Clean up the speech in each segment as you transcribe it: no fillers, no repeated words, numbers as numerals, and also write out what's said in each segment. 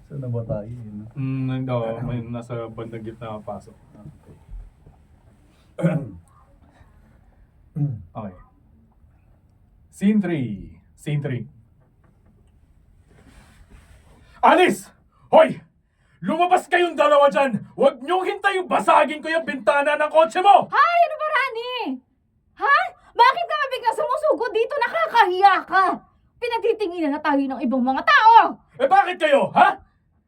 Saan na ba tayo? May nasa bandang gitna pasok. Okay. Scene 3. Scene 3. Alis! Hoy! Lumabas kayong dalawa dyan! Huwag niyong hintayin basagin ko yung bintana ng kotse mo! Hay! Ano ba, Rani? Ha? Bakit ka biglang sumusugod dito? Nakakahiya ka! Pinagtitinginan na tayo ng ibang mga tao! Eh bakit kayo, ha?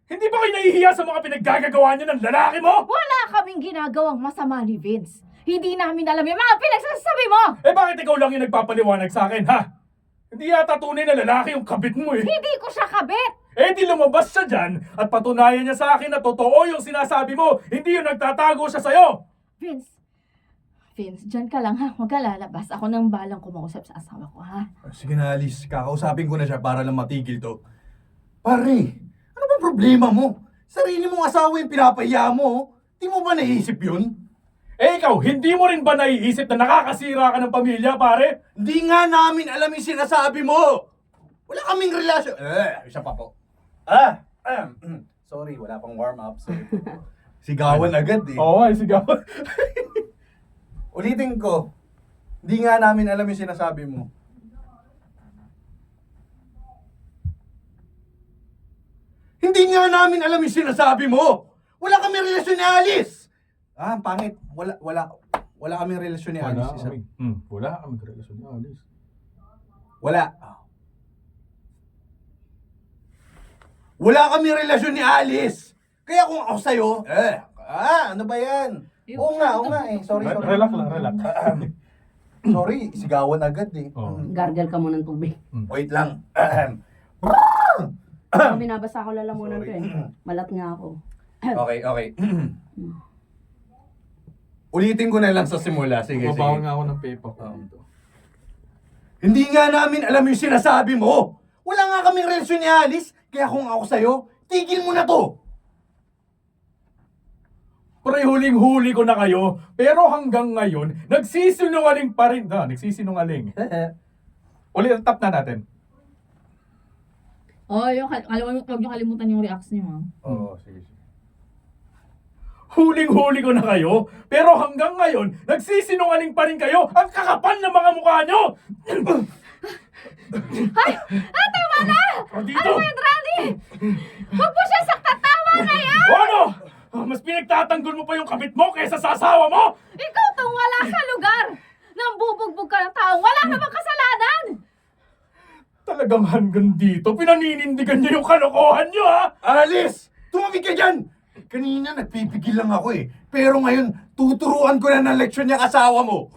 Hindi ba kayo nahihiya sa mga pinaggagawa niyo ng lalaki mo? Wala kaming ginagawang masama ni Vince. Hindi namin alam yung mga pinagsasabi mo! Eh bakit ikaw lang yung nagpapaliwanag sa akin, ha? Hindi yata tunay na lalaki yung kabit mo eh. Hindi ko siya kabit! Eh di lumabas siya dyan at patunayan niya sa akin na totoo yung sinasabi mo. Hindi yung nagtatago siya sa'yo. Vince, dyan ka lang ha. Huwag ka lalabas. Ako nang balang kumausap sa asawa ko, ha? Sige na, Alice. Kakausapin ko na siya para lang matigil to. Pare, ano ba problema mo? Sarili mong asawa yung pinapahiya mo. Di mo ba naisip yun? Eh ikaw, hindi mo rin ba naiisip na nakakasira ka ng pamilya, pare? Hindi nga namin alam yung sinasabi mo. Wala kaming relasyon. Isa pa po. Sorry, wala pang warm up. So, sigawan agad eh. Oo, ay sigaw. Ulitin ko. Hindi nga namin alam yung sinasabi mo. Hindi nga namin alam yung sinasabi mo. Wala kami relasyon ni Alice. Pangit. Wala kami relasyon ni Alice. Wala kami relasyon ni Alice. Wala. Wala kami relasyon ni Alice. Kaya kung ako sa'yo, ano ba yan? Oo nga eh. Sorry. Relax lang, relax. Sorry, sigawan agad eh. Oh. Gargle ka muna ng tubig. Wait lang. Binabasa ko lalamunan ko eh. Malat nga ako. Okay. Ulitin ko na lang sa simula. Sige. Babawal nga ako ng paper ko dito. Hindi nga namin alam yung sinasabi mo. Wala nga kaming relasyon ni Alice. Kaya kung ako sa'yo, tigil mo na to. Pre, huling-huli ko na kayo, pero hanggang ngayon, nagsisinungaling pa rin. Nagsisinungaling. Ulit, tap na natin. Oh, huwag niyo kalimutan yung reacts niyo, ha? Oo, sige. Huling-huli ko na kayo, pero hanggang ngayon, nagsisinungaling pa rin kayo. Ang kakapal ng mga mukha nyo! Tama na! Dito! Ano ba yun, Rani? Huwag mo siya saktan! Tama na yan! Ano? Mas pinagtatanggol mo pa yung kabit mo kaysa sa asawa mo? Ikaw tong wala sa lugar! Nang bubugbog ka ng taong wala namang kasalanan! Talagang hanggang dito, pinaninindigan niyo yung kalokohan niyo, ha? Alice! Tumamig ka dyan! Kanina nagpipigil lang ako eh. Pero ngayon, tuturuan ko na ng leksyon niyang asawa mo.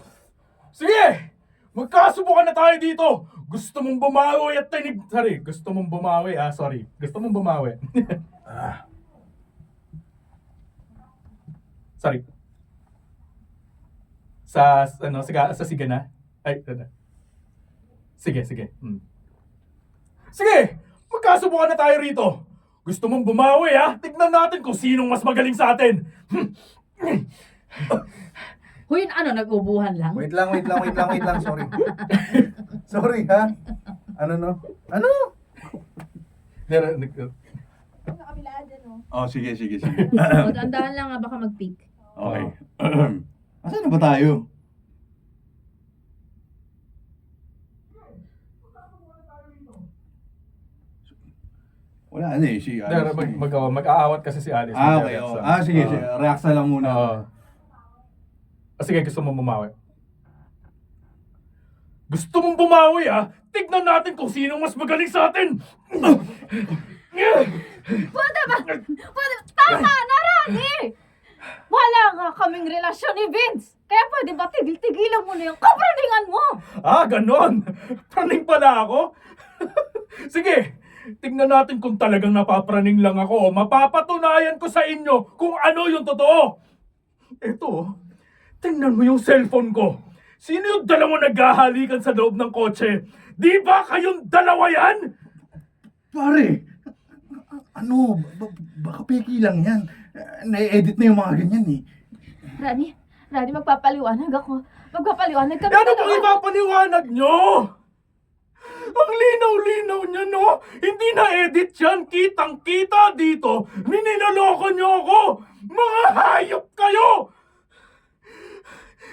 Sige! Magkasubukan na tayo dito! Gusto mong bumawi at tinig... gusto mong bumawi, Gusto mong bumawi. Sorry. Sa siga na? Ay, Sige. Sige! Magkasubukan na tayo rito! Gusto mong bumawi, ha? Tignan natin kung sinong mas magaling sa atin! Huy, nag-ubuhan lang? Wait lang. Sorry. Sorry, ha? Ano? Nakabilaan dyan, oh. Oh, sige. O, dahan lang nga, baka mag-peak. Okay. Asan na ba tayo? Wala na eh, si Alice. Mag-aawat kasi si Alice. Okay. Sige. React na lang muna. Sige, gusto mong bumawi. Gusto mong bumawi, ha? Tignan natin kung sino mas magaling sa atin! Tama na, Rani! Wala nga kaming relasyon ni Vince! Kaya pwede ba tigil-tigilan mo na yung kapraningan mo? Ganon! Praning pala ako? Sige, tignan natin kung talagang napapraning lang ako o mapapatunayan ko sa inyo kung ano yung totoo. Ito, tingnan mo yung cellphone ko. Sino yung dalawang naghahalikan sa loob ng kotse? Di ba kayong dalawa yan? Pare, baka peki lang yan. Na-edit na yung mga ganyan eh. Rani, magpapaliwanag ako. Magpapaliwanag kami Ano bang ipapaliwanag nyo? Ang linaw-linaw niya, no? Hindi na edit yan. Kitang-kita dito. Nininaloko niyo ako. Mga hayop kayo!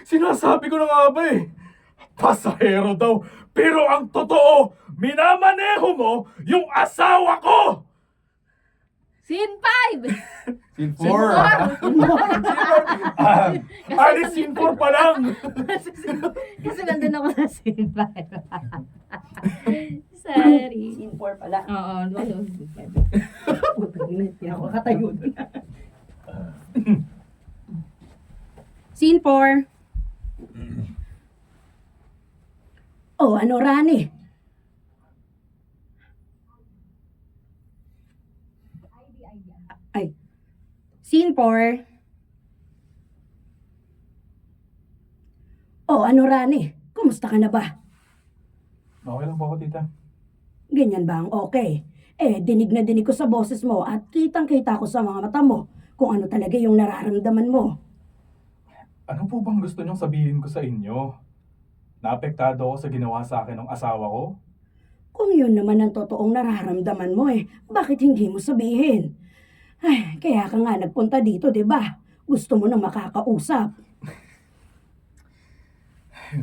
Sinasabi ko na nga ba eh. Pasahero daw. Pero ang totoo, minamaneho mo yung asawa ko! Scene 5! Scene Four. 4. Alice scene 4 pa lang! Kasi nandun ako sa scene 5. Sorry. Scene 4 pala. Oo, ano? Hindi ako katayo doon. Scene 4. Oh, ano Rani? Ay. Scene 4. Oh, ano Rani? Kumusta ka na ba? Okay lang po ako, tita. Ganyan ba ang okay? Dinig na dinig ko sa boses mo at kitang-kita ko sa mga mata mo kung ano talaga yung nararamdaman mo. Ano po bang gusto niyong sabihin ko sa inyo? Naapektado ako sa ginawa sa akin ng asawa ko? Kung yun naman ang totoong nararamdaman mo bakit hindi mo sabihin? Ay, kaya ka nga nagpunta dito, di ba? Gusto mo nang makakausap.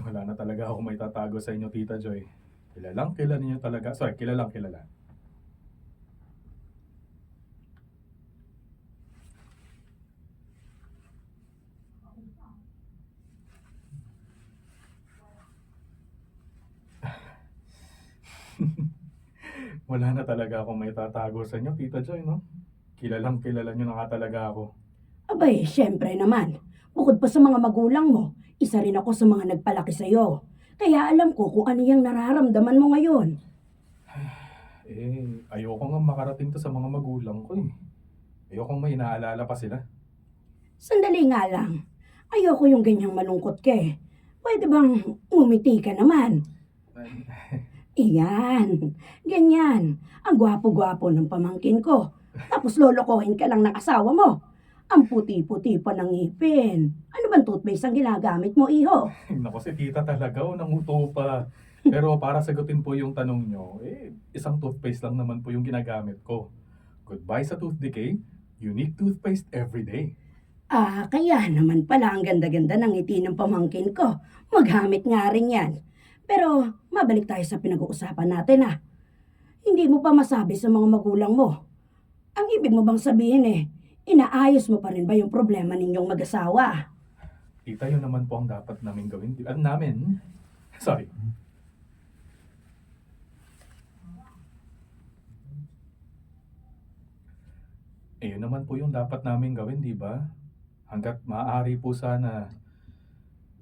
Wala na talaga ako may tatago sa inyo, Tita Joy. Kilalang kilala niyo talaga. Sorry, kilalang kilala. Wala na talaga akong may tatago sa inyo, Tita Joy, no? Kilalang kilala niyo na nga talaga ako. Abay, syempre naman. Bukod pa sa mga magulang mo, isa rin ako sa mga nagpalaki sa'yo. Kaya alam ko kung ano yung nararamdaman mo ngayon. Ayoko nga makarating to sa mga magulang ko eh. Ayoko may inaalala pa sila. Sandali nga lang. Ayoko yung ganyang malungkot ka Pwede bang umiti ka naman? Iyan. Ganyan. Ang gwapo-gwapo ng pamangkin ko. Tapos lolokohin ka lang ng asawa mo. Ang puti-puti pa ng ngipin. Ano bang toothpaste ang ginagamit mo, iho? Naku, si tita talaga, nanguto pa. Pero para sagutin po yung tanong nyo, isang toothpaste lang naman po yung ginagamit ko. Goodbye sa tooth decay, unique toothpaste every day. Kaya naman pala ang ganda-ganda ng ngiti ng pamangkin ko. Maghamit nga rin yan. Pero mabalik tayo sa pinag-uusapan natin Hindi mo pa masabi sa mga magulang mo. Ang ibig mo bang sabihin inaayos mo pa rin ba yung problema ninyong mag-asawa? Tita, yun naman po ang dapat namin gawin. Namin? Sorry. Yun naman po yung dapat namin gawin, di ba? Hanggat maaari po sana,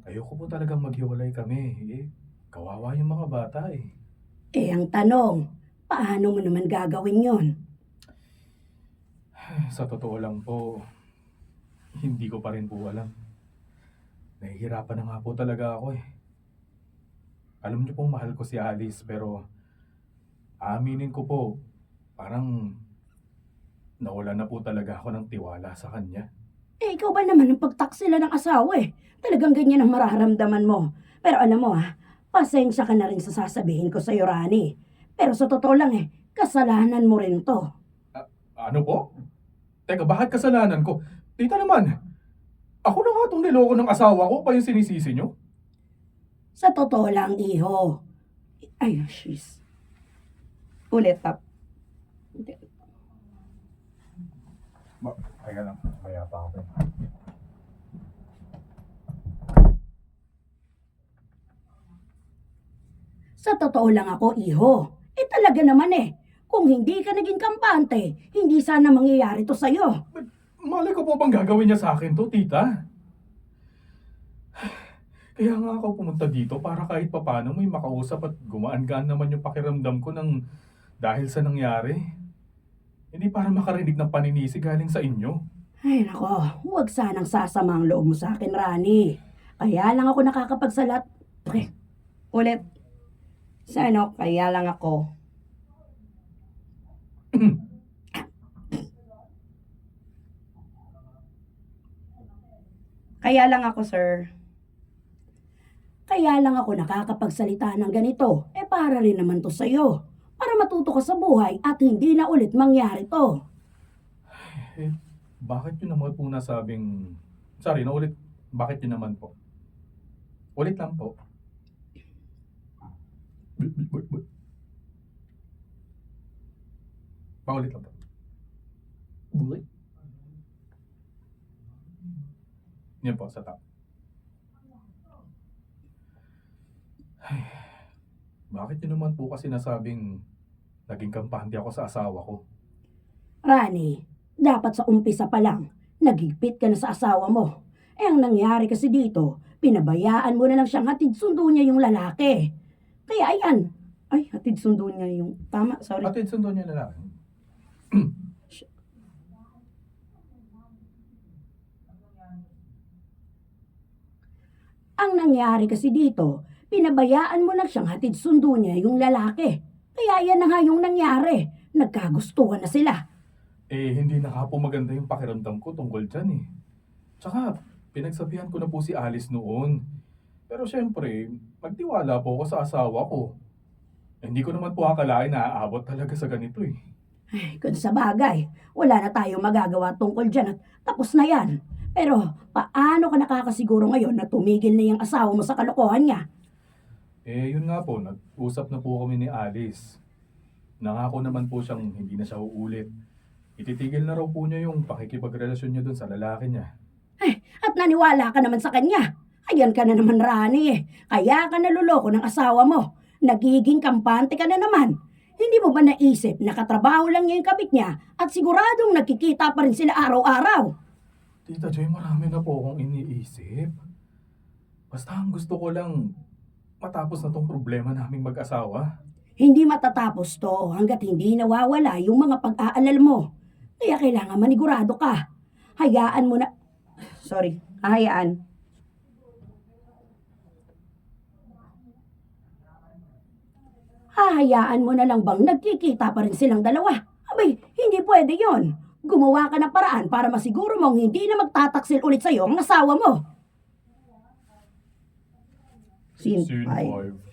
ayoko po talagang maghiwalay kami. Kawawa yung mga bata Ang tanong, paano mo naman gagawin yon? Sa totoo lang po, hindi ko pa rin po alam. Nahihirapan na nga po talaga ako Alam niyo pong mahal ko si Alice pero aaminin ko po, parang nawala na po talaga ako ng tiwala sa kanya. Ikaw ba naman ang pagtaksila ng asawa Talagang ganyan ang mararamdaman mo. Pero alam mo pasensya ka na rin sa sasabihin ko sa'yo, Rani. Pero sa totoo lang kasalanan mo rin to. Ano po? Teka, bakit kasalanan ko? Tita naman, ako na nga itong niloko ng asawa ko pa yung sinisisi niyo? Sa totoo lang, iho. Ay, sheesh. Ulit, tap. Teka lang, maya pa ako. Sa totoo lang ako, iho. Talaga naman Kung hindi ka naging kampante, hindi sana mangyayari to sa'yo. Malay ko po bang gagawin niya sa akin to, tita? Kaya nga ako pumunta dito para kahit papano may makausap at gumaan-gaan naman yung pakiramdam ko dahil sa nangyari. Hindi para makarinig ng paninisi galing sa inyo. Ay, nako. Huwag sanang sasama ang loob mo sa akin, Rani. Kaya lang ako nakakapagsalat. Okay. Ulit. Kaya lang ako. Kaya lang ako, sir. Kaya lang ako nakakapagsalita ng ganito, para rin naman to sa'yo. Para matuto ka sa buhay at hindi na ulit mangyari to. Eh, bakit yun naman po nasabing... Sorry, naulit. Bakit yun naman po? Ulit lang po. Paulit lang po. Ulit? Yan po, sa top. Ay, bakit yun naman po kasi nasabing naging kampante ako sa asawa ko? Rani, dapat sa umpisa pa lang, nagigpit ka na sa asawa mo. Ang nangyari kasi dito, pinabayaan mo na lang siyang hatid sundo niya yung lalaki. Kaya ayan, ay hatid sundo niya yung, tama, sorry. Atid sundo niya lalaki. Ang nangyari kasi dito, pinabayaan mo na siyang hatid sundo niya yung lalaki. Kaya yan na nga yung nangyari, nagkagustuhan na sila. Eh, hindi na nga po maganda yung pakiramdam ko tungkol dyan eh. Tsaka, pinagsabihan ko na po si Alice noon. Pero syempre, magtiwala po ako sa asawa ko. Eh, hindi ko naman po akalain na aabot talaga sa ganito eh. Ay, kung sa bagay, wala na tayong magagawa tungkol dyan at tapos na yan. Pero, paano ka nakakasiguro ngayon na tumigil na yung asawa mo sa kalokohan niya? Eh, yun nga po, nag-usap na po kami ni Alice. Nangako naman po siyang hindi na siya uulit. Ititigil na raw po niya yung pakikipagrelasyon niya dun sa lalaki niya. At naniwala ka naman sa kanya. Ayan ka na naman, Rani eh. Kaya ka naluloko ng asawa mo. Nagiging kampante ka na naman. Hindi mo ba naisip na katrabaho lang niya yung kabit niya at siguradong nagkikita pa rin sila araw-araw? Tita Joy, marami na po akong iniisip. Basta ang gusto ko lang matapos na tong problema naming mag-asawa. Hindi matatapos to hanggat hindi nawawala yung mga pag-aalala mo. Kaya kailangan manigurado ka. Hayaan mo na... Sorry, hayaan. Hahayaan mo na lang bang nagkikita pa rin silang dalawa? Abay, hindi pwede yon. Gumawa ka ng paraan para masiguro mong hindi na magtataksil ulit sa'yo ang asawa mo. Scene Scene 5. 5.